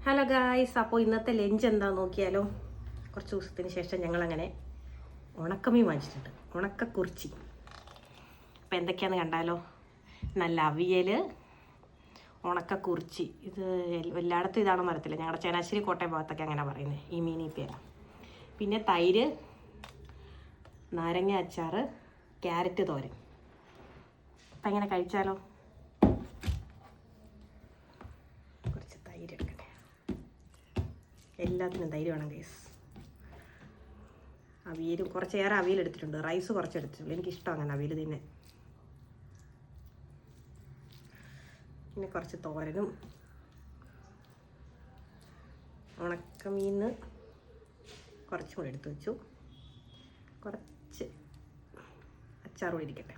Hello guys, അപ്പോൾ ഇന്നത്തെ lunch എന്താണെന്ന് നോക്കിയാലോ. കുറച്ച് ദിവസത്തിന് ശേഷം ഞങ്ങളങ്ങനെ ഉണക്കമീൻ വാങ്ങിച്ചിട്ടുണ്ട്, ഉണക്കക്കുറിച്ചി. അപ്പോൾ എന്തൊക്കെയാണെന്ന് കണ്ടാലോ. നല്ല അവിയൽ, ഉണക്കക്കുറിച്ചി. ഇത് എല്ലായിടത്തും ഇതാണെന്ന് അറിയത്തില്ല, ഞങ്ങളുടെ ചങ്ങനാശ്ശേരി കോട്ടയം ഭാഗത്തൊക്കെ അങ്ങനെ പറയുന്നത്, ഈ മീനി പേര. പിന്നെ തൈര്, നാരങ്ങ അച്ചാർ, ക്യാരറ്റ് തോരൻ. അപ്പം എങ്ങനെ കഴിച്ചാലോ. കുറച്ച് തൈര് എടുക്കട്ടെ, എല്ലാത്തിനും തൈര് വേണം ഗൈസ്. അവിയലും കുറച്ചേറെ അവിയൽ എടുത്തിട്ടുണ്ട്, റൈസ് കുറച്ച് എടുത്തിട്ടുള്ളൂ, എനിക്കിഷ്ടം അങ്ങനെ അവിയൽ തന്നെ. പിന്നെ കുറച്ച് തോരനും, ഉണക്കമീന് കുറച്ചും കൂടെ എടുത്തു വെച്ചു, കുറച്ച് അച്ചാർ കൂടി ഇരിക്കട്ടെ.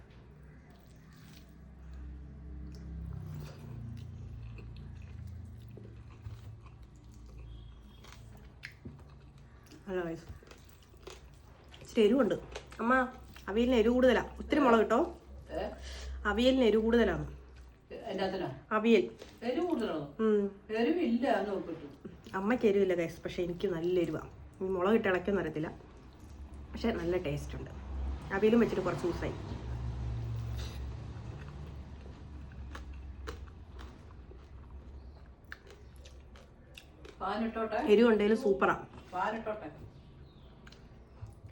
ഹലോ ഗൈസ്, ഇച്ചിരി എരിവുണ്ട്. അമ്മ, അവിയലിന് എരിവ് കൂടുതലാണ്, ഒത്തിരി മുളക് കിട്ടോ. അവിയലിന് എരിവ് കൂടുതലാണ്. അവിയൽ അമ്മയ്ക്ക് എരിവില്ല ഗൈസ്, പക്ഷെ എനിക്ക് നല്ല എരിവാണ്. ഈ മുളക് ഇട്ട് ഇളക്കൊന്നും അറിയത്തില്ല, പക്ഷെ നല്ല ടേസ്റ്റ് ഉണ്ട്. അവിയലും വെച്ചിട്ട് കുറച്ച് ദിവസമായി. എരിവുണ്ടെങ്കിലും സൂപ്പറാണ്.